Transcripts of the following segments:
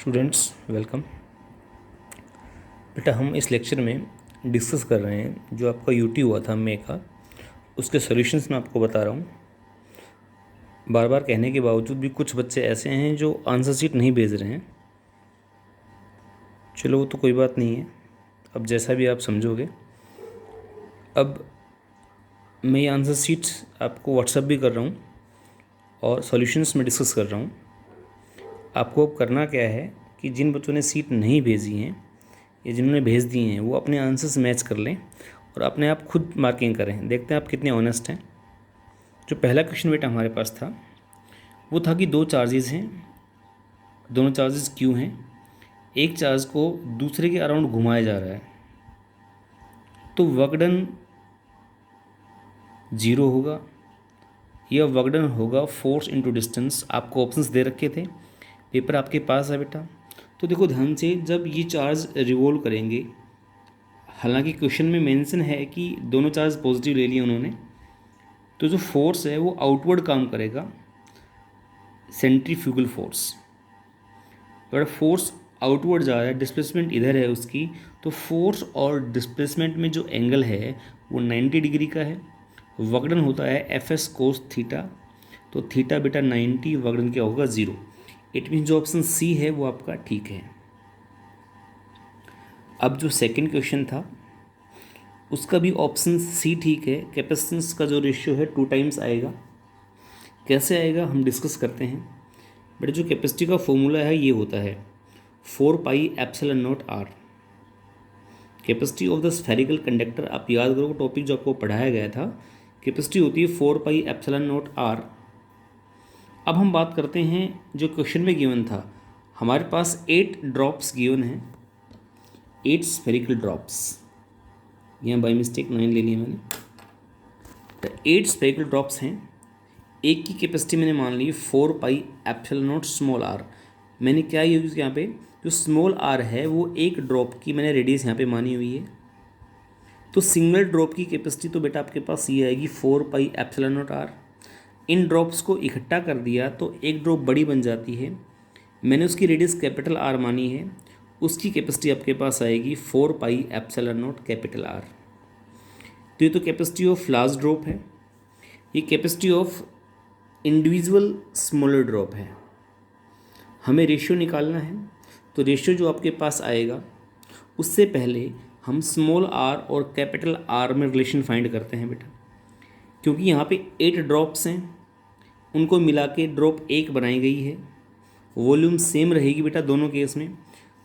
Students welcome. बेटा हम इस लेक्चर में डिस्कस कर रहे हैं जो आपका यूटी हुआ था मे का, उसके सॉल्यूशंस मैं आपको बता रहा हूँ। बार बार कहने के बावजूद भी कुछ बच्चे ऐसे हैं जो आंसर शीट नहीं भेज रहे हैं। चलो वो तो कोई बात नहीं है, अब जैसा भी आप समझोगे। अब मैं ये आंसर शीट आपको व्हाट्सएप भी कर रहा हूँ और सॉल्यूशंस में डिस्कस कर रहा हूँ। आपको अब करना क्या है कि जिन बच्चों ने सीट नहीं भेजी हैं या जिन्होंने भेज दिए हैं वो अपने आंसर्स मैच कर लें और अपने आप खुद मार्किंग करें। देखते हैं आप कितने ऑनेस्ट हैं। जो पहला क्वेश्चन बेटा हमारे पास था वो था कि दो चार्जेस हैं, दोनों चार्जेस क्यू हैं। एक चार्ज को दूसरे के अराउंड घुमाया जा रहा है तो वर्क डन 0 होगा या वर्क डन होगा फोर्स इनटू डिस्टेंस। आपको ऑप्शंस दे रखे थे, पेपर आपके पास है बेटा। तो देखो ध्यान से, जब ये चार्ज रिवॉल्व करेंगे, हालांकि क्वेश्चन में मेंशन है कि दोनों चार्ज पॉजिटिव ले लिए उन्होंने, तो जो फोर्स है वो आउटवर्ड काम करेगा, सेंट्रीफ्यूगल फोर्स। अगर फोर्स आउटवर्ड जा रहा है, डिस्प्लेसमेंट इधर है उसकी, तो फोर्स और डिस्प्लेसमेंट में जो एंगल है वो 90 डिग्री का है। वर्कडन होता है एफ एस कोस थीटा, तो थीटा बेटा 90, वर्कडन क्या होगा 0। इट मीन जो ऑप्शन सी है वो आपका ठीक है। अब जो सेकंड क्वेश्चन था उसका भी ऑप्शन सी ठीक है। कैपेसिटेंस का जो रेशियो है 2 टाइम्स आएगा। कैसे आएगा हम डिस्कस करते हैं। बट जो कैपेसिटी का फॉर्मूला है ये होता है 4 pi epsilon naught R. Capacity of the spherical conductor, आप याद करो टॉपिक जो आपको पढ़ाया गया था, कैपेसिटी होती है 4 पाई एप्सिलॉन नॉट आर। अब हम बात करते हैं जो क्वेश्चन में गिवन था, हमारे पास 8 ड्रॉप्स गिवन हैं, 8 स्फेरिकल ड्रॉप्स। यहाँ बाई मिस्टेक 9 ले लिया मैंने। तो 8 स्फेरिकल ड्रॉप्स हैं। एक की कैपेसिटी मैंने मान ली 4 pi epsilon naught small R. मैंने क्या यूज़ किया यहाँ पे, जो स्मॉल आर है वो एक ड्रॉप की मैंने रेडियस यहाँ पे मानी हुई है। तो सिंगल ड्रॉप की कैपेसिटी तो बेटा आपके पास ये आएगी 4 पाई एप्सिलॉन नॉट आर। इन ड्रॉप्स को इकट्ठा कर दिया तो एक ड्रॉप बड़ी बन जाती है। मैंने उसकी रेडियस कैपिटल आर मानी है, उसकी कैपेसिटी आपके पास आएगी 4 pi epsilon naught capital are. तो ये तो कैपेसिटी ऑफ लार्ज ड्रॉप है। ये capacity of individual smaller drop है। हमें रेशियो निकालना है, तो रेशियो जो आपके पास आएगा उससे पहले हम स्मॉल आर और कैपिटल आर में रिलेशन फाइंड करते हैं बेटा। क्योंकि यहाँ पे 8 ड्रॉप्स हैं, उनको मिला के ड्रॉप 1 बनाई गई है। वॉल्यूम सेम रहेगी बेटा दोनों केस में,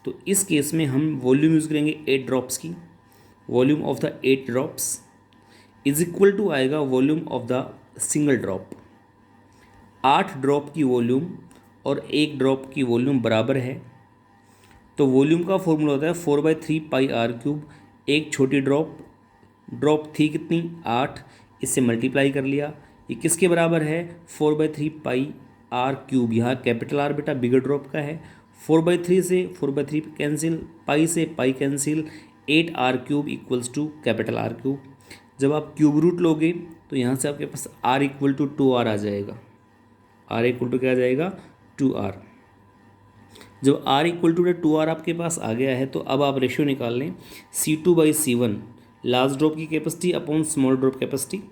तो इस केस में हम वॉल्यूम यूज़ करेंगे 8 ड्रॉप्स की। Volume of the 8 drops is equal to आएगा volume of the single drop. 8 drop की वॉल्यूम और 1 ड्रॉप की वॉल्यूम बराबर है, तो वॉल्यूम का फॉर्मूला होता है 4/3 पाई आर क्यूब। एक छोटी ड्रॉप थी कितनी 8, इससे मल्टीप्लाई कर लिया। ये किसके बराबर है 4/3 पाई आर क्यूब। यहाँ कैपिटल आर बेटा बिगर ड्रॉप का है। 4/3 से 4/3 कैंसिल, पाई से pi cancel, 8 R cube equals to capital R cube. जब आप क्यूब रूट लोगे तो यहाँ से आपके पास आर इक्वल टू 2r आ जाएगा। आर इक्वल टू क्या आ जाएगा 2r। जब r इक्वल टू 2r आपके पास आ गया है तो अब आप रेशियो निकाल लें C2/C1, लार्ज ड्रॉप की capacity upon small drop capacity.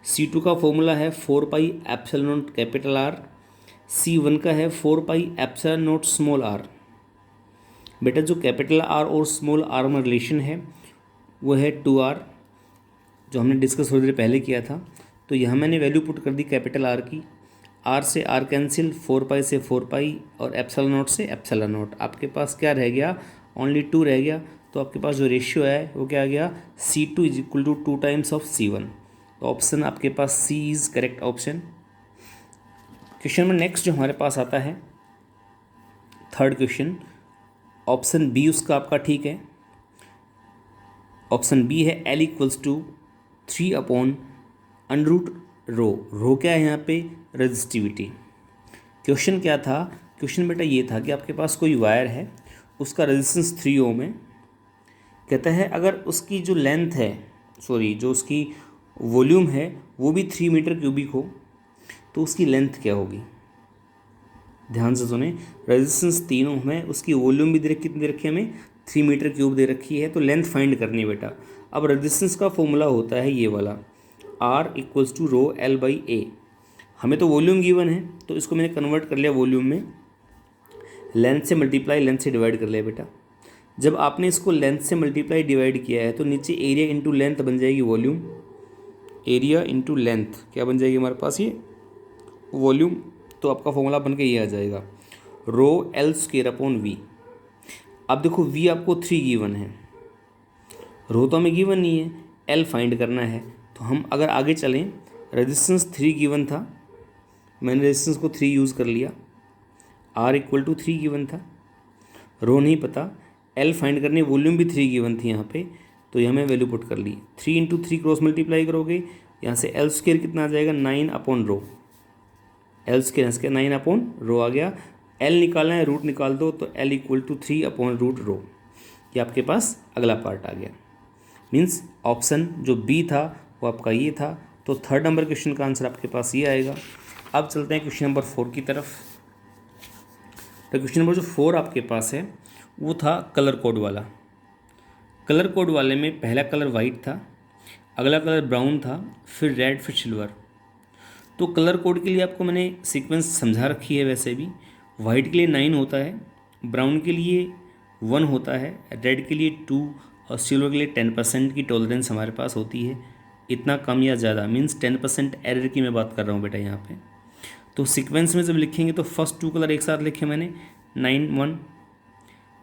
C2 का फॉर्मूला है 4 pi epsilon naught capital R, C1 का है 4 pi epsilon naught small R. बेटा जो कैपिटल आर और स्मॉल आर में रिलेशन है वो है 2r, जो हमने डिस्कस थोड़ी देर पहले किया था। तो यहाँ मैंने वैल्यू पुट कर दी कैपिटल आर की, आर से आर कैंसिल, 4 पाई से 4 पाई और एप्सिलॉन नॉट से एप्सिलॉन नॉट। आपके पास क्या रह गया, ओनली 2 रह गया। तो आपके पास जो रेशियो है वो क्या आ गया C2 is equal to 2 times of C1। तो ऑप्शन आपके पास C is correct option. Question में नेक्स्ट जो हमारे पास आता है थर्ड क्वेश्चन, ऑप्शन बी उसका आपका ठीक है। ऑप्शन बी है L इक्वल्स टू 3/√ρ। रो क्या है यहाँ पे रेजिस्टिविटी। क्वेश्चन क्या था, क्वेश्चन बेटा ये था कि आपके पास कोई वायर है, उसका रेजिस्टेंस 3 ओम है। कहता है अगर उसकी जो लेंथ है, जो उसकी वॉल्यूम है वो भी 3 मीटर क्यूबिक हो तो उसकी लेंथ क्या होगी। ध्यान से सुने, रेजिस्टेंस तीनों में, उसकी वॉल्यूम भी कितनी दे रखी है हमें, 3 मीटर क्यूब दे रखी है। तो लेंथ फाइंड करनी है बेटा। अब रेजिस्टेंस का फॉर्मूला होता है ये वाला, R equals to rho L by A. हमें तो वॉल्यूम गिवन है तो इसको मैंने कन्वर्ट कर लिया वॉल्यूम में, लेंथ से मल्टीप्लाई लेंथ से डिवाइड कर लिया बेटा। जब आपने इसको लेंथ से मल्टीप्लाई डिवाइड किया है तो नीचे एरिया इंटू लेंथ बन जाएगी वॉल्यूम, एरिया इंटू लेंथ क्या बन जाएगी हमारे पास, ये वॉल्यूम। तो आपका फॉर्मूला बन के ये आ जाएगा, rho L square upon V. अब देखो वी आपको 3 गिवन है, रो तो हमें गिवन नहीं है, एल फाइंड करना है। तो हम अगर आगे चलें, रेजिस्टेंस 3 गिवन था, मैंने रेजिस्टेंस को 3 यूज़ कर लिया, आर इक्वल टू 3 गिवन था, रो नहीं पता, एल फाइंड करनी, वॉल्यूम भी 3 गिवन थी यहाँ पे, तो ये हमें वैल्यू पुट कर ली। 3 इंटू 3 क्रॉस मल्टीप्लाई करोगे, यहाँ से एल स्क्वायर कितना आ जाएगा, 9 upon rho, L square 9 upon rho आ गया। एल निकालना है, रूट निकाल दो, तो L equal to 3 upon root rho. ये आपके पास अगला पार्ट आ गया। मीन्स ऑप्शन जो बी था वो आपका ये था। तो 3rd नंबर क्वेश्चन का आंसर आपके पास ये आएगा। अब चलते हैं क्वेश्चन नंबर 4 की तरफ। तो क्वेश्चन नंबर जो 4 आपके पास है वो था कलर कोड वाला। कलर कोड वाले में पहला कलर वाइट था, अगला कलर ब्राउन था, फिर रेड, फिर सिल्वर। तो कलर कोड के लिए आपको मैंने सीक्वेंस समझा रखी है। वैसे भी वाइट के लिए 9 होता है, ब्राउन के लिए 1 होता है, रेड के लिए 2 और सिल्वर के लिए 10% की टॉलरेंस हमारे पास होती है। इतना कम या ज़्यादा, मीन्स 10% एरर की मैं बात कर रहा हूँ बेटा यहाँ पे। तो सीक्वेंस में जब लिखेंगे तो फर्स्ट 2 कलर एक साथ लिखे मैंने, 9 1।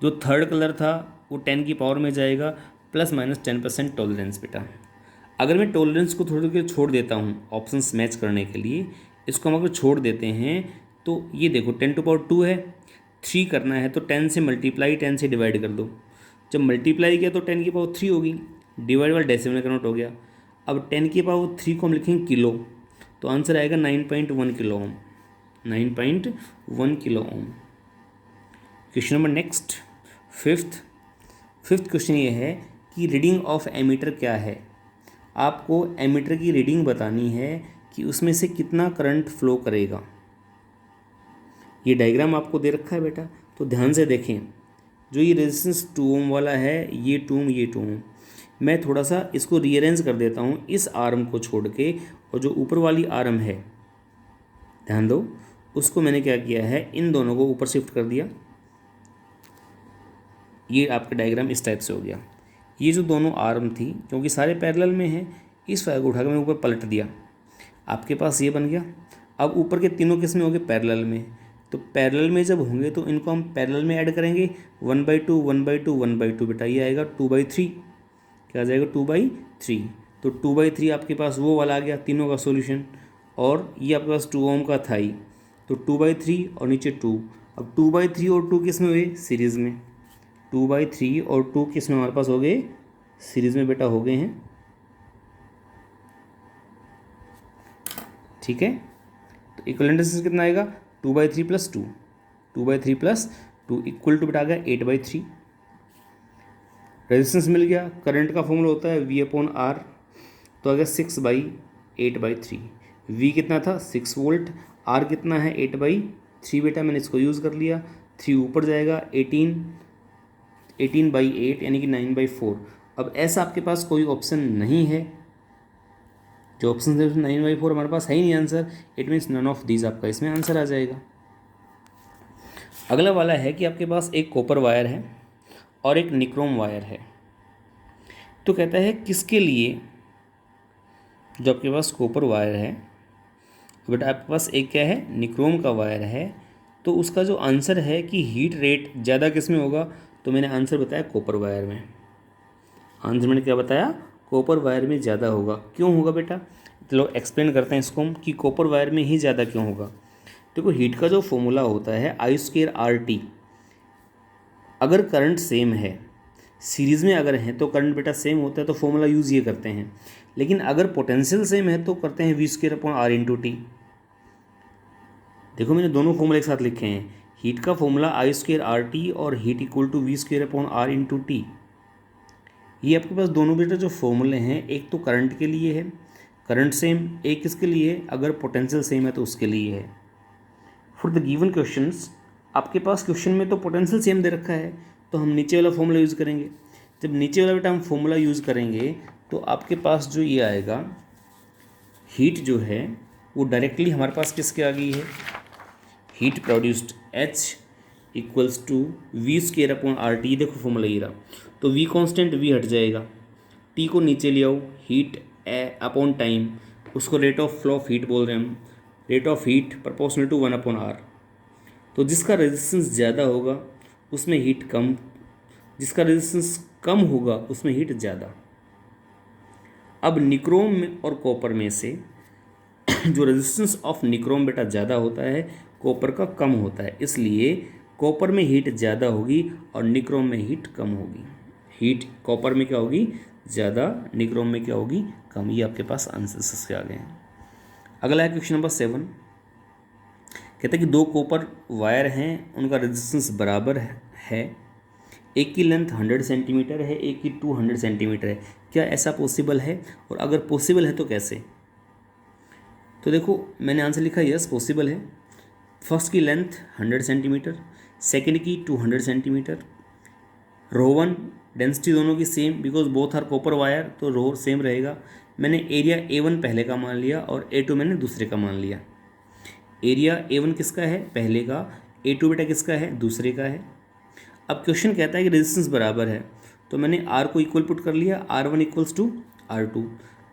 जो 3rd कलर था वो 10 की पावर में जाएगा, प्लस माइनस 10% टॉलरेंस बेटा। अगर मैं टॉलरेंस को थोड़ी देर छोड़ देता हूँ ऑप्शंस मैच करने के लिए, इसको हम अगर छोड़ देते हैं तो ये देखो 10 टू पावर 2 है, 3 करना है तो 10 से मल्टीप्लाई 10 से डिवाइड कर दो। जब मल्टीप्लाई किया तो 10 की पावर 3 होगी, डिवाइड वाला डेसिमल में कन्वर्ट हो गया। अब 10 की पावर 3 को हम लिखेंगे किलो, तो आंसर आएगा 9.1 kilo ohm, 9.1 kilo ohm. Question number next, fifth question ये है कि रीडिंग ऑफ एमीटर क्या है। आपको एमीटर की रीडिंग बतानी है कि उसमें से कितना करंट फ्लो करेगा। ये डायग्राम आपको दे रखा है बेटा, तो ध्यान से देखें। जो ये रेजिस्टेंस 2 ओम वाला है, ये 2 ओम, ये 2 ओम। मैं थोड़ा सा इसको रीअरेंज कर देता हूँ इस आर्म को छोड़ के, और जो ऊपर वाली आर्म है ध्यान दो, उसको मैंने क्या किया है, इन दोनों को ऊपर शिफ्ट कर दिया। ये आपका डायग्राम इस टाइप से हो गया। ये जो दोनों आर्म थी, क्योंकि सारे पैरेलल में हैं, इस फायर को उठाकर मैंने ऊपर पलट दिया, आपके पास ये बन गया। अब ऊपर के तीनों किस में होंगे, पैरेलल में। तो पैरेलल में जब होंगे तो इनको हम पैरेलल में ऐड करेंगे, 1/2 1/2 1/2 बेटा, ये आएगा 2/3। क्या आ जाएगा, 2/3। तो 2/3 आपके पास वो वाला आ गया तीनों का सॉल्यूशन। और ये आपके पास 2 ओम का था ही, तो 2/3 और नीचे 2। अब 2/3 और 2 किस में हुए, सीरीज़ में। 2/3 और 2 किस में हमारे पास हो गए, सीरीज़ में बेटा हो गए हैं। ठीक है, तो इक्विवेलेंट रेजिस्टेंस कितना आएगा, 2/3 + 2, 2/3 + 2 इक्वल टू बेटा आ गया 8/3। रेजिस्टेंस मिल गया। करंट का फॉर्मूला होता है V/R, तो आ गया 6/8/3। V कितना था, 6 वोल्ट, R कितना है, 8/3 बेटा, मैंने इसको यूज़ कर लिया। 3 ऊपर जाएगा, 18/8 यानी कि 9/4। अब ऐसा आपके पास कोई ऑप्शन नहीं है, जो ऑप्शन है उसमें 9/4 हमारे पास है ही नहीं answer. It means none of these आपका इसमें आंसर आ जाएगा। अगला वाला है कि आपके पास एक कॉपर वायर है और एक निक्रोम वायर है। तो कहता है किसके लिए, जो आपके पास कॉपर वायर है, बट आपके पास एक क्या है, निक्रोम का वायर है, तो उसका जो आंसर है कि हीट रेट ज़्यादा किस में होगा, तो मैंने आंसर बताया कॉपर वायर में। आंसर मैंने क्या बताया, कॉपर वायर में ज़्यादा होगा। क्यों होगा बेटा, चलो एक्सप्लेन करते हैं इसको हम कि कॉपर वायर में ही ज़्यादा क्यों होगा। देखो हीट का जो फॉर्मूला होता है I²RT। अगर करंट सेम है, सीरीज़ में अगर है तो करंट बेटा सेम होता है, तो फॉर्मूला यूज़ ये करते हैं। लेकिन अगर पोटेंशियल सेम है तो करते हैं V²/R×T। देखो मैंने दोनों फॉर्मूले एक साथ लिखे हैं, हीट का फॉर्मूला I²RT और हीट इक्वल टू V²/R×T। ये आपके पास दोनों बेटा जो फॉर्मूले हैं, एक तो करंट के लिए है, करंट सेम, एक किसके लिए, अगर पोटेंशियल सेम है तो उसके लिए है। फॉर द गिवन क्वेश्चंस आपके पास क्वेश्चन में तो पोटेंशियल सेम दे रखा है, तो हम नीचे वाला फॉर्मूला यूज़ करेंगे। जब नीचे वाला बेटा हम फॉर्मूला यूज़ करेंगे तो आपके पास जो ये आएगा हीट जो है वो डायरेक्टली हमारे पास किसके आ गई है, heat produced H equals to V square upon R T. देखो फॉर्मूला ये रहा, तो वी कांस्टेंट वी हट जाएगा, टी को नीचे ले आओ, हीट अपॉन टाइम, उसको rate of flow of heat बोल रहे हैं हम, rate of heat proportional to 1 upon R. तो जिसका रेजिस्टेंस ज़्यादा होगा उसमें हीट कम, जिसका रेजिस्टेंस कम होगा उसमें हीट ज़्यादा। अब निक्रोम में और कॉपर में से जो रेजिस्टेंस ऑफ निक्रोम बेटा ज़्यादा होता है, कॉपर का कम होता है, इसलिए कॉपर में हीट ज़्यादा होगी और निक्रोम में हीट कम होगी। हीट कॉपर में क्या होगी, ज़्यादा, निक्रोम में क्या होगी, कम। ये आपके पास आंसर्स के आ गए हैं। अगला है क्वेश्चन नंबर 7। कहते हैं कि दो कॉपर वायर हैं, उनका रेजिस्टेंस बराबर है, एक की लेंथ 100 सेंटीमीटर है, एक की 200 सेंटीमीटर है, क्या ऐसा पॉसिबल है, और अगर पॉसिबल है तो कैसे। तो देखो मैंने आंसर लिखा, यस पॉसिबल है। फर्स्ट की लेंथ 100 सेंटीमीटर, सेकंड की 200 सेंटीमीटर, रो 1 डेंसिटी दोनों की same, because both are copper wire, तो रो सेम रहेगा। मैंने एरिया A1 पहले का मान लिया और A2 मैंने दूसरे का मान लिया। एरिया A1 किसका है, पहले का, A2 बेटा किसका है, दूसरे का है। अब क्वेश्चन कहता है कि रेजिस्टेंस बराबर है, तो मैंने R को इक्वल पुट कर लिया, R1 इक्वल्स टू R2।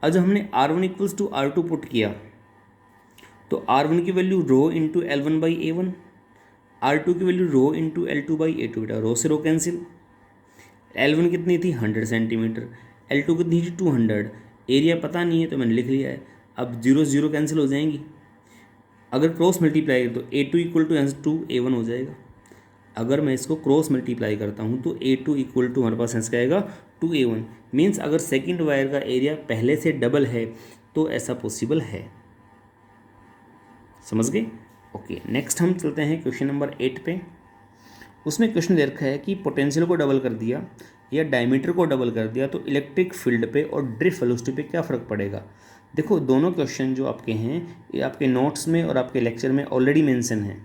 अब जब हमने R1 equals to R2 put किया तो R1 की value rho into L1/A1, R2 की वैल्यू रो इंटू L2/A2, बेटा रो से रो कैंसिल। L1 कितनी थी, 100 सेंटीमीटर, L2 कितनी थी, 200। एरिया पता नहीं है तो मैंने लिख लिया है। अब जीरो जीरो कैंसिल हो जाएंगी, अगर क्रॉस मल्टीप्लाई तो A2 इक्वल टू A1 हो जाएगा। अगर मैं इसको क्रॉस मल्टीप्लाई करता हूँ तो A2 इक्वल टू हमारे पास आंसर क्या आएगा, 2A1। मीन्स अगर सेकंड वायर का एरिया पहले से डबल है तो ऐसा पॉसिबल है। समझ गए, ओके। नेक्स्ट हम चलते हैं क्वेश्चन नंबर 8 पे। उसमें क्वेश्चन दे रखा है कि पोटेंशियल को डबल कर दिया या डायमीटर को डबल कर दिया तो इलेक्ट्रिक फील्ड पे और ड्रिफ्ट वेलोसिटी पे क्या फ़र्क पड़ेगा। देखो दोनों क्वेश्चन जो आपके हैं ये आपके नोट्स में और आपके लेक्चर में ऑलरेडी मेंशन है।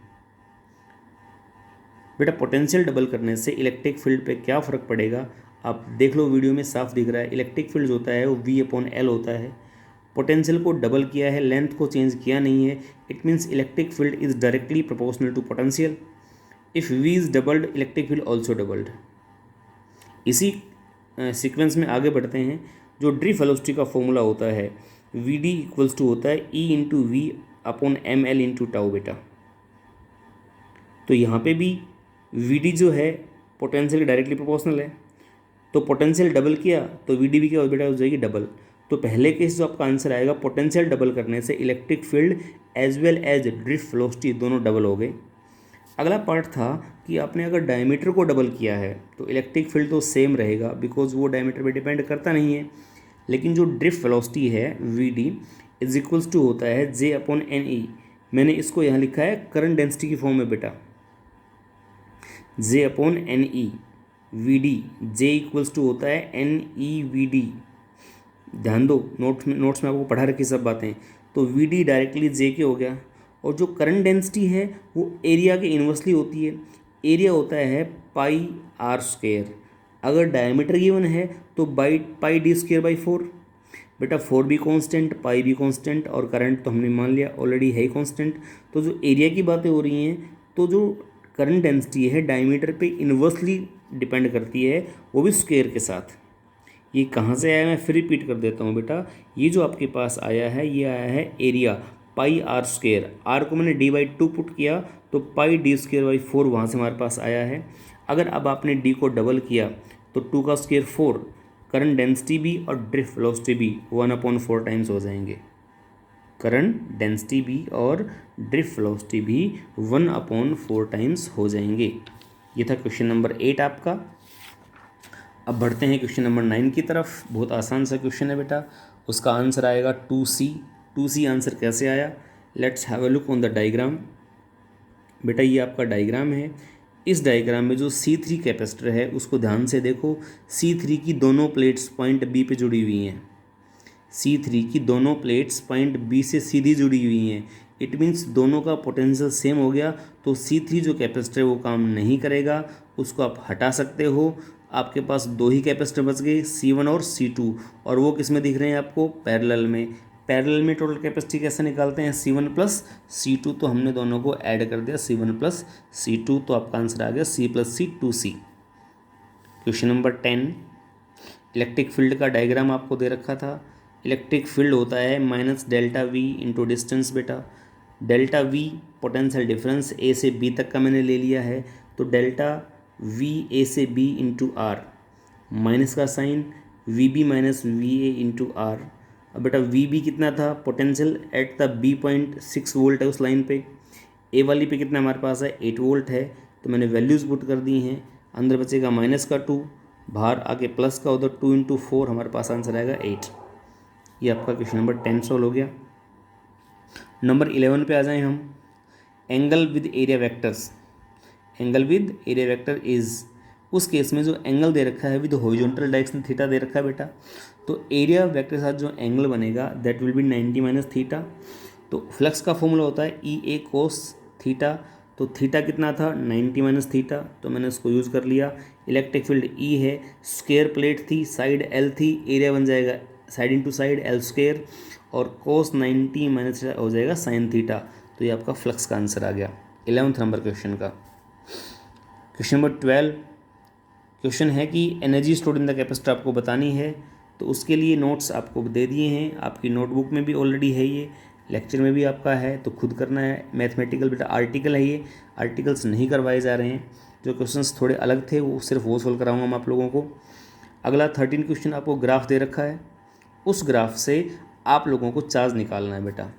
बेटा पोटेंशियल डबल करने से इलेक्ट्रिक फील्ड पे क्या फ़र्क पड़ेगा, आप देख लो वीडियो में साफ दिख रहा है। इलेक्ट्रिक फील्ड जो होता है वो V/L होता है। पोटेंशियल को डबल किया है, लेंथ को चेंज किया नहीं है, it means electric field is directly proportional to potential. If V is doubled, electric field also doubled. इसी सीक्वेंस में आगे बढ़ते हैं। जो ड्रिफ्ट वेलोसिटी का फॉर्मूला होता है Vd इक्वल्स टू होता है E/V/mL/टाउ बेटा। तो यहाँ पे भी Vd जो है पोटेंशियल के डायरेक्टली प्रोपोर्शनल है, तो पोटेंशियल डबल किया तो Vd भी क्या बेटा हो जाएगी, डबल। तो पहले केस जो आपका आंसर आएगा, पोटेंशियल डबल करने से electric field as well as drift velocity दोनों डबल हो गए। अगला पार्ट था कि आपने अगर डायमीटर को डबल किया है तो इलेक्ट्रिक फील्ड तो सेम रहेगा, बिकॉज वो डायमीटर पे डिपेंड करता नहीं है। लेकिन जो ड्रिफ्ट वेलोसिटी है Vd इज इक्वल्स टू होता है J/Ne। मैंने इसको यहाँ लिखा है करंट डेंसिटी की फॉर्म में बेटा, J/Ne Vd, J equals to होता है NeVd। ध्यान दो, नोट्स में आपको पढ़ा रखी सब बातें। तो Vd डायरेक्टली J के हो गया, और जो करंट डेंसिटी है वो एरिया के इन्वर्सली होती है। एरिया होता है πr²। अगर डायमीटर गिवन है तो πd²/4। बेटा 4 भी कांस्टेंट, पाई भी कांस्टेंट, और करंट तो हमने मान लिया ऑलरेडी है ही कांस्टेंट। तो जो एरिया की बातें हो रही हैं, तो जो करंट डेंसिटी है डायमीटर पे इन्वर्सली डिपेंड करती है, वो भी स्क्वायर के साथ। ये कहाँ से आया, मैं फिर रिपीट कर देता हूँ बेटा। ये जो आपके पास आया है ये आया है एरिया πr²। आर को मैंने d/2 पुट किया तो πd²/4 वहाँ से हमारे पास आया है। अगर अब आपने d को डबल किया तो 2 का स्क्वायर 4, करंट डेंसिटी भी और ड्रिफ्ट वेलोसिटी भी 1/4 टाइम्स हो जाएंगे। करंट डेंसिटी भी और ड्रिफ्ट वेलोसिटी भी 1/4 टाइम्स हो जाएंगे। ये था क्वेश्चन नंबर 8 आपका। अब बढ़ते हैं क्वेश्चन नंबर 9 की तरफ। बहुत आसान सा क्वेश्चन है बेटा, उसका आंसर आएगा 2C। 2C आंसर कैसे आया, let's have a look on the diagram. बेटा ये आपका डायग्राम है। इस डायग्राम में जो C3 कैपेसिटर है उसको ध्यान से देखो। C3 की दोनों प्लेट्स पॉइंट B पे जुड़ी हुई हैं। C3 की दोनों प्लेट्स पॉइंट B से सीधी जुड़ी हुई हैं। इट मीन्स दोनों का पोटेंशियल सेम हो गया, तो C3 जो कैपेसिटर है वो काम नहीं करेगा, उसको आप हटा सकते हो। आपके पास दो ही कैपेसिटर बच गए, C1 और C2, और वो किस में दिख रहे हैं आपको, पैरेलल में। पैरेलल में टोटल कैपेसिटी कैसे निकालते हैं, C1 प्लस C2, तो हमने दोनों को ऐड कर दिया C1 प्लस C2, तो आपका आंसर आ गया C plus C 2C। Question number 10, electric field का डायग्राम आपको दे रखा था। इलेक्ट्रिक फील्ड होता है minus delta we into distance बेटा। डेल्टा वी पोटेंशियल डिफरेंस ए से बी तक का मैंने ले लिया है, तो डेल्टा वी ए से बी इंटू आर, माइनस का sign V B minus V A into R. अब बेटा वी बी कितना था, potential at the B point 6 volt है उस लाइन पे। ए वाली पे कितना हमारे पास है, 8 वोल्ट है, तो मैंने वैल्यूज़ पुट कर दी हैं। अंदर बचेगा माइनस का 2, बाहर आके प्लस का, उधर 2 इंटू 4, हमारे पास आंसर आएगा 8। ये आपका क्वेश्चन नंबर 10 सॉल्व हो गया। नंबर 11 पे आ जाएं हम। Angle with area vectors. Angle with area vector is, उस केस में जो एंगल दे रखा है विद हॉरिजॉन्टल डायरेक्शन थीटा दे रखा है बेटा, तो एरिया वेक्टर के साथ जो एंगल बनेगा that will be 90 minus theta. तो फ्लक्स का फॉर्मूला होता है ई ए कोस थीटा, तो थीटा कितना था, 90 माइनस थीटा, तो मैंने उसको यूज़ कर लिया। इलेक्ट्रिक फील्ड ई है, स्क्वायर प्लेट थी, साइड एल थी, एरिया बन जाएगा side into side L square, और कोस 90 माइनस हो जाएगा साइन थीटा। तो ये आपका फ्लक्स का आंसर आ गया 11th नंबर क्वेश्चन का। क्वेश्चन नंबर 12, क्वेश्चन है कि energy stored in the capacitor आपको बतानी है, तो उसके लिए नोट्स आपको दे दिए हैं, आपकी नोटबुक में भी ऑलरेडी है, ये लेक्चर में भी आपका है, तो खुद करना है। मैथमेटिकल बेटा आर्टिकल है, ये आर्टिकल्स नहीं करवाए जा रहे हैं। जो क्वेश्चंस थोड़े अलग थे वो सिर्फ वो सोल्व कराऊंगा मैं आप लोगों को। अगला 13 क्वेश्चन आपको ग्राफ दे रखा है, उस ग्राफ से आप लोगों को चार्ज निकालना है बेटा।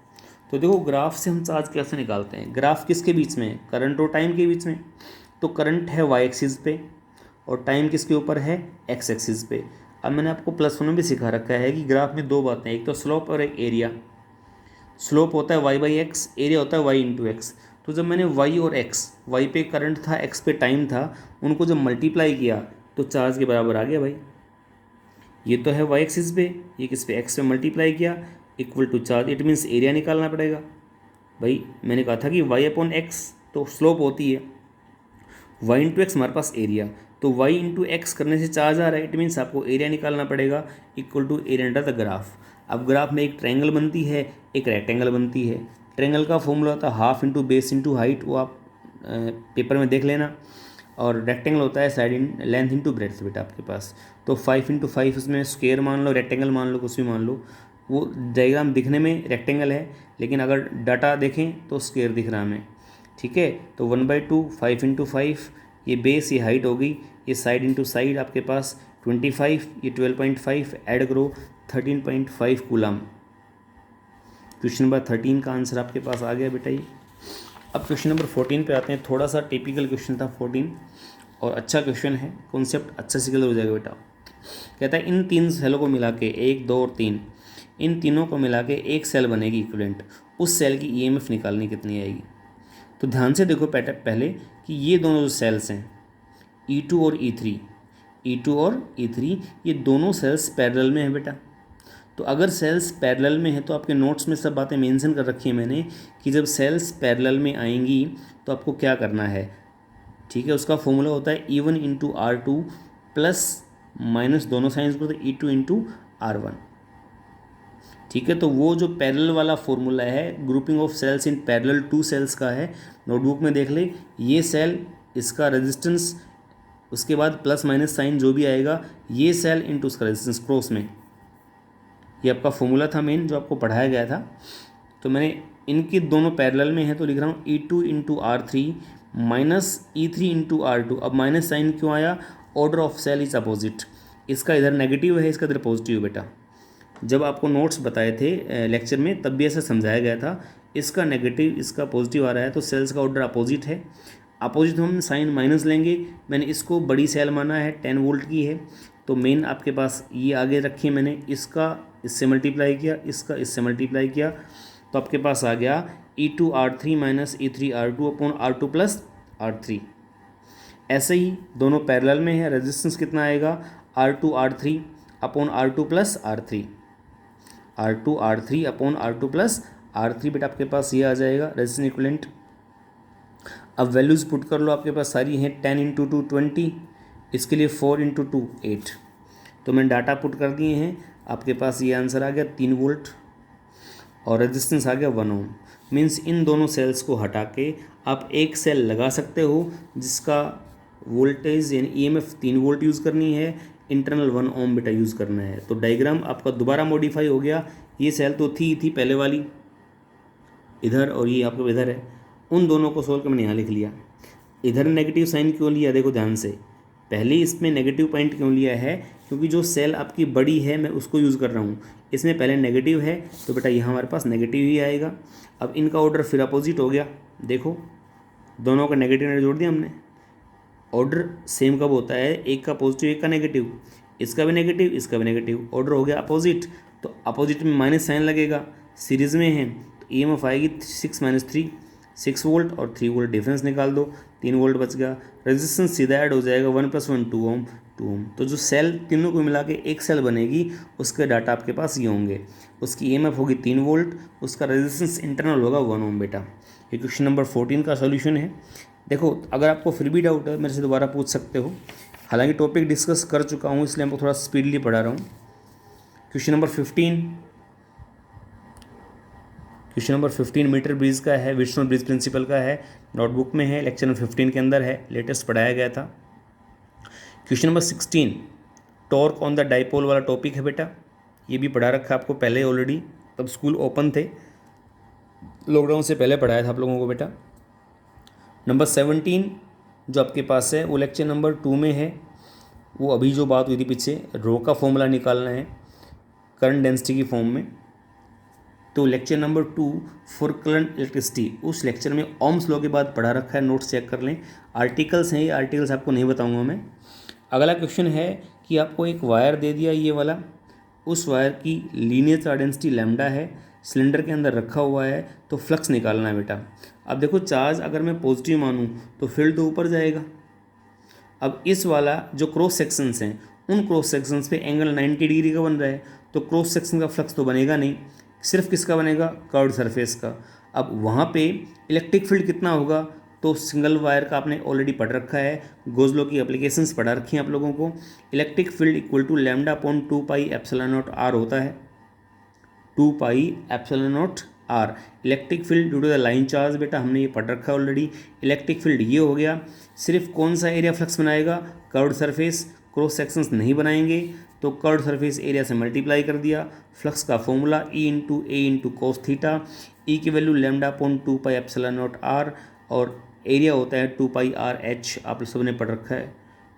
तो देखो ग्राफ से हम चार्ज कैसे निकालते हैं, ग्राफ किसके बीच में है, करंट और टाइम के बीच में। तो करंट है वाई एक्सिस पे और टाइम किसके ऊपर है, एक्स एक्सिस पे। अब मैंने आपको +1 में भी सिखा रखा है कि ग्राफ में दो बातें, एक तो स्लोप और एक एरिया। स्लोप होता है y बाई एक्स, एरिया होता है y इंटू एक्स। तो जब मैंने y और x, y पे करंट था, x पे टाइम था, उनको जब मल्टीप्लाई किया तो चार्ज के बराबर आ गया भाई। ये तो है y एक्सिस पे, ये किस पे, x पे मल्टीप्लाई किया equal to charge, it means area निकालना पड़ेगा भाई। मैंने कहा था कि y अपॉन एक्स तो स्लोप होती है, y इंटू एक्स हमारे पास एरिया, तो y इंटू एक्स करने से चार्ज आ रहा है, इट मीन्स आपको एरिया निकालना पड़ेगा equal to area under the graph. अब ग्राफ में एक ट्रायंगल बनती है, एक रेक्टेंगल बनती है। ट्रायंगल का फॉर्मूला होता है half into base into height, वो आप पेपर में देख लेना। और रेक्टेंगल होता है side in length into breadth बेटा आपके पास। तो 5 इंटू 5 उसमें स्क्वायर मान लो, रेक्टेंगल मान लो, कुछ भी मान लो। वो डायग्राम दिखने में रेक्टेंगल है, लेकिन अगर डाटा देखें तो स्क्वायर दिख रहा हमें, ठीक है। तो 1/2, 5 इंटू 5, ये बेस, ये हाइट हो गई, ये साइड इंटू साइड आपके पास 25, ये 12.5, ऐड करो 13.5 कूलम। क्वेश्चन नंबर 13 का आंसर आपके पास आ गया बेटा ये। अब क्वेश्चन नंबर 14 पे आते हैं। थोड़ा सा टिपिकल क्वेश्चन था 14, और अच्छा क्वेश्चन है, कॉन्सेप्ट अच्छा से क्लियर हो जाएगा बेटा। कहता है इन 3 सेलों को मिला के, 1, 2 और 3, इन तीनों को मिला के एक सेल बनेगी इक्विवेलेंट, उस सेल की ईएमएफ निकालनी कितनी आएगी। तो ध्यान से देखो पहले कि ये दोनों जो सेल्स हैं E2 और E3, ये दोनों सेल्स पैरेलल में हैं बेटा। तो अगर सेल्स पैरेलल में है तो आपके नोट्स में सब बातें मेंशन कर रखी है मैंने कि जब सेल्स पैरेलल में आएंगी तो आपको क्या करना है, ठीक है। उसका फॉर्मूला होता है E1 into R2 plus minus दोनों साइंस को, तो E2 इंटू R1, ठीक है। तो वो जो पैरेलल वाला फॉर्मूला है, grouping of cells in parallel to cells का है, नोटबुक में देख ले। ये सेल, इसका रेजिस्टेंस, उसके बाद प्लस माइनस साइन जो भी आएगा, ये सेल इंटू उसका रेजिस्टेंस क्रॉस में, ये आपका फॉर्मूला था मेन जो आपको पढ़ाया गया था। तो मैंने इनके दोनों पैरेलल में है तो लिख रहा हूँ E2 into R3 minus E3 into R2। अब माइनस साइन क्यों आया, order of cell is opposite, इसका इधर नेगेटिव है, इसका इधर पॉजिटिव बेटा। जब आपको नोट्स बताए थे लेक्चर में तब भी ऐसा समझाया गया था, इसका नेगेटिव इसका पॉजिटिव आ रहा है तो सेल्स का ऑर्डर अपोजिट है। अपोजिट हम साइन माइनस लेंगे, मैंने इसको बड़ी सेल माना है, 10 वोल्ट की है, तो मेन आपके पास ये आगे रखी है मैंने, इसका इससे मल्टीप्लाई किया, इसका इससे मल्टीप्लाई किया, तो आपके पास आ गया E2 R3 minus E3 R2 upon R2 plus R3। ऐसे ही दोनों पैरेलल में है, रेजिस्टेंस कितना आएगा, R2 R3 upon R2 plus R3, R2 R3 upon R2 plus R3 बेटा आपके पास ये आ जाएगा रेजिस्टेंस इक्विवेलेंट। अब वैल्यूज़ पुट कर लो, आपके पास सारी हैं 10 इंटू 2 20, इसके लिए 4 इंटू 2 8। तो मैंने डाटा पुट कर दिए हैं, आपके पास ये आंसर आ गया 3 वोल्ट और रेजिस्टेंस आ गया 1 ओम। मीन्स इन दोनों सेल्स को हटा के आप एक सेल लगा सकते हो जिसका वोल्टेज यानी ईएमएफ 3 वोल्ट यूज़ करनी है, इंटरनल 1 ओम बेटा यूज़ करना है। तो डायग्राम आपका दोबारा मॉडिफाई हो गया। ये सेल तो थी पहले वाली इधर और ये आपको इधर है, उन दोनों को सोल्व कर मैंने यहाँ लिख लिया। इधर नेगेटिव साइन क्यों लिया देखो ध्यान से, पहले इसमें नेगेटिव पॉइंट क्यों लिया है, क्योंकि जो सेल आपकी बड़ी है मैं उसको यूज़ कर रहा हूँ। इसमें पहले नेगेटिव है तो बेटा यहाँ हमारे पास नेगेटिव ही आएगा। अब इनका ऑर्डर फिर अपोजिट हो गया, देखो दोनों का नेगेटिव जोड़ दिया हमने। ऑर्डर सेम कब होता है, एक का पॉजिटिव एक का नेगेटिव, इसका भी नेगेटिव इसका भी नेगेटिव, ऑर्डर हो गया अपोजिट। तो अपोजिट में माइनस साइन लगेगा, सीरीज़ में है तो ईएमएफ आएगी 6 - 3 6 वोल्ट और 3 वोल्ट डिफरेंस निकाल दो, 3 वोल्ट बच गया। रेजिस्टेंस सीधा ऐड हो जाएगा 1 + 1 2 ओम 2 ओम। तो जो सेल तीनों को मिला के एक सेल बनेगी उसके डाटा आपके पास ये होंगे। उसकी ईएमएफ होगी 3 वोल्ट, उसका रेजिस्टेंस इंटरनल होगा 1 ओम बेटा। ये क्वेश्चन नंबर 14 का सॉल्यूशन है। देखो अगर आपको फिर भी डाउट है मेरे से दोबारा पूछ सकते हो, हालांकि टॉपिक डिस्कस कर चुका हूँ इसलिए मैं थोड़ा स्पीडली पढ़ा रहा हूँ। क्वेश्चन नंबर 15 मीटर ब्रिज का है, विष्णु ब्रिज प्रिंसिपल का है, नोटबुक में है, लेक्चर नंबर 15 के अंदर है, लेटेस्ट पढ़ाया गया था। Question number 16 torque on the dipole वाला टॉपिक है बेटा, ये भी पढ़ा रखा है आपको पहले ऑलरेडी, तब स्कूल ओपन थे, लॉकडाउन से पहले पढ़ाया था आप लोगों को बेटा। नंबर 17 जो आपके पास है वो लेक्चर नंबर 2 में है, वो अभी जो बात हुई थी पीछे, रो का फॉर्मूला निकालना है करंट डेंसिटी की फॉर्म में। तो lecture number 2 for current electricity, उस लेक्चर में ओम्स लॉ के बाद पढ़ा रखा है, नोट्स चेक कर लें। आर्टिकल्स हैं ये, आर्टिकल्स आपको नहीं बताऊंगा मैं। अगला क्वेश्चन है कि आपको एक वायर दे दिया ये वाला, उस वायर की लीनियर चार्ज डेंसिटी लैम्डा है, सिलेंडर के अंदर रखा हुआ है, तो फ्लक्स निकालना है बेटा। अब देखो चार्ज अगर मैं पॉजिटिव मानूँ तो फील्ड तो ऊपर जाएगा। अब इस वाला जो क्रॉस सेक्शंस हैं उन क्रॉस सेक्शंस पे एंगल 90 डिग्री का बन रहा है, तो क्रॉस सेक्शन का फ्लक्स तो बनेगा नहीं, सिर्फ किसका बनेगा, कर्व्ड सरफेस का। अब वहाँ पे इलेक्ट्रिक फील्ड कितना होगा, तो सिंगल वायर का आपने ऑलरेडी पढ़ रखा है, गोज लॉ की एप्लीकेशंस पढ़ा रखी हैं आप लोगों को। Electric field equal to λ/2πε0r होता है, 2πε0r। Electric field due to the line charge बेटा हमने ये पढ़ रखा है ऑलरेडी। इलेक्ट्रिक फील्ड ये हो गया, सिर्फ कौन सा एरिया फ्लक्स बनाएगा, कर्व्ड सरफेस, क्रॉस सेक्शंस नहीं बनाएंगे, तो कर्व्ड सरफेस एरिया से मल्टीप्लाई कर दिया। फ्लक्स का formula E × A × cos theta, E की वैल्यू λ/2πε0r और एरिया होता है 2πr/h, आप सब ने पढ़ रखा है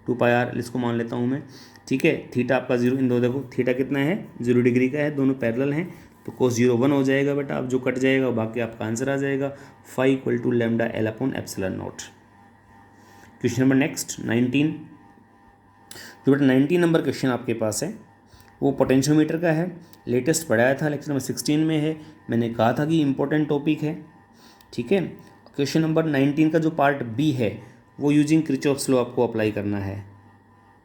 2πr, इसको मान लेता हूँ मैं, ठीक है। थीटा आपका 0, इन दो देखो थीटा कितना है 0 डिग्री का है, दोनों पैरेलल हैं, तो cos 0 1 हो जाएगा बेटा। अब जो कट जाएगा बाकी आपका आंसर आ जाएगा, phi = λ/L/ε0। Question number next 19, जो बेटा 19 नंबर क्वेश्चन आपके पास है वो पोटेंशियोमीटर का है, लेटेस्ट पढ़ाया था, लेक्चर नंबर 16 में है, मैंने कहा था कि इंपॉर्टेंट टॉपिक है, ठीक है। क्वेश्चन नंबर 19 का जो पार्ट बी है वो यूजिंग किरचॉफ्स लॉ आपको अप्लाई करना है।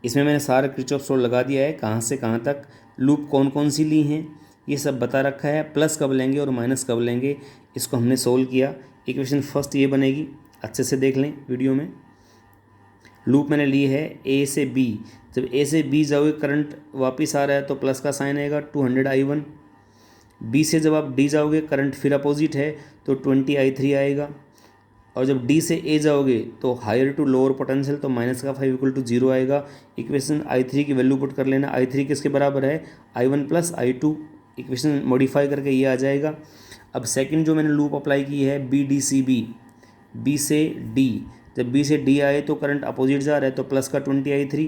इसमें मैंने सारा किरचॉफ्स लॉ लगा दिया है, कहाँ से कहाँ तक, लूप कौन कौन सी ली हैं ये सब बता रखा है, प्लस कब लेंगे और माइनस कब लेंगे, इसको हमने सोल्व किया। इक्वेशन फर्स्ट ये बनेगी, अच्छे से देख लें वीडियो में। लूप मैंने ली है ए से बी, जब ए से बी जाओगे करंट वापस आ रहा है तो प्लस का साइन आएगा 200i1। बी से जब आप डी जाओगे करंट फिर अपोजिट है तो 20i3 आएगा, और जब डी से ए जाओगे तो हायर टू लोअर पोटेंशियल तो माइनस का 5 = 0 आएगा। इक्वेशन i3 की वैल्यू पुट कर लेना, i3 किसके बराबर है, i1 + i2, इक्वेशन मॉडिफाई करके ये आ जाएगा। अब सेकंड जो मैंने लूप अप्लाई की है B D C B, B से डी, जब बी से डी आए तो करंट अपोजिट जा रहा है तो प्लस का 20i3,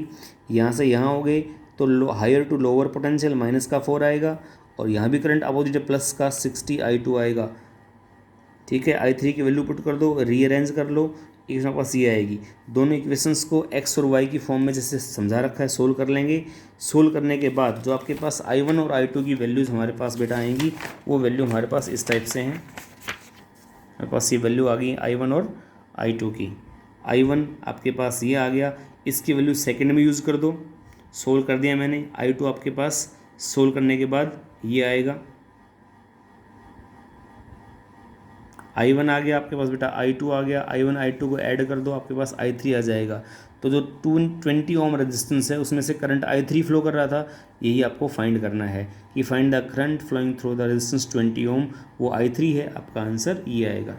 यहाँ से यहाँ हो गए तो higher to lower potential minus का 4 आएगा, और यहाँ भी करंट अपोजिट है प्लस का 60i2 आएगा, ठीक है। i3 की वैल्यू पुट कर दो, रीअरेंज कर लो, इक्वेशन पास ये आएगी। दोनों इक्वेशंस को x और y की फॉर्म में जैसे समझा रखा है सोल्व कर लेंगे। सोल्व करने के बाद जो आपके पास i1 और i2 की वैल्यूज़ हमारे पास बेटा आएंगी, वो वैल्यू हमारे पास इस टाइप से हैं। हमारे पास ये वैल्यू आ गई i1 और i2 की। i1 आपके पास ये आ गया, इसकी वैल्यू सेकंड में यूज़ कर दो, सोल्व कर दिया मैंने। i2 आपके पास सोल्व करने के बाद ये आएगा, I1 आ गया आपके पास बेटा, I2 आ गया, I1 I2 को ऐड कर दो, आपके पास I3 आ जाएगा। तो जो 220 ओम रेजिस्टेंस है उसमें से करंट I3 फ्लो कर रहा था, यही आपको फाइंड करना है कि find the current flowing through the resistance 20 ohm, वो I3 है, आपका आंसर ये आएगा।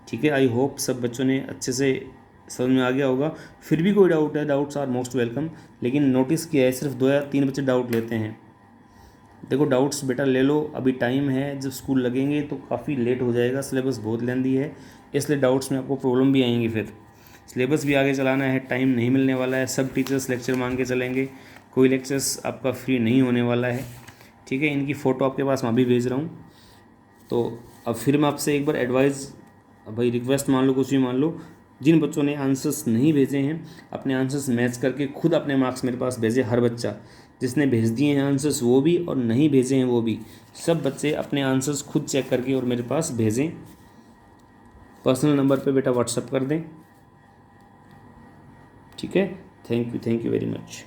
ठीक है, आई होप सब बच्चों ने अच्छे से समझ में आ गया होगा। फिर भी कोई डाउट है, डाउट्स आर मोस्ट वेलकम, लेकिन नोटिस किया है सिर्फ 2 या 3 बच्चे डाउट लेते हैं। देखो डाउट्स बेटा ले लो, अभी टाइम है, जब स्कूल लगेंगे तो काफ़ी लेट हो जाएगा, सिलेबस बहुत लेंदी है, इसलिए डाउट्स में आपको प्रॉब्लम भी आएंगी। फिर सिलेबस भी आगे चलाना है, टाइम नहीं मिलने वाला है, सब टीचर्स लेक्चर मांग के चलेंगे, कोई लेक्चर्स आपका फ्री नहीं होने वाला है। ठीक है, इनकी फ़ोटो आपके पास मैं भी भेज रहा हूँ। तो अब फिर मैं आपसे एक बार एडवाइस, भाई रिक्वेस्ट मान लो, कुछ भी मान लो, जिन बच्चों ने आंसर्स नहीं भेजे हैं अपने आंसर्स मैच करके खुद अपने मार्क्स मेरे पास भेजे। हर बच्चा जिसने भेज दिए हैं आंसर्स वो भी, और नहीं भेजे हैं वो भी, सब बच्चे अपने आंसर्स खुद चेक करके और मेरे पास भेजें। पर्सनल नंबर पे बेटा व्हाट्सअप कर दें। ठीक है, थैंक यू वेरी मच।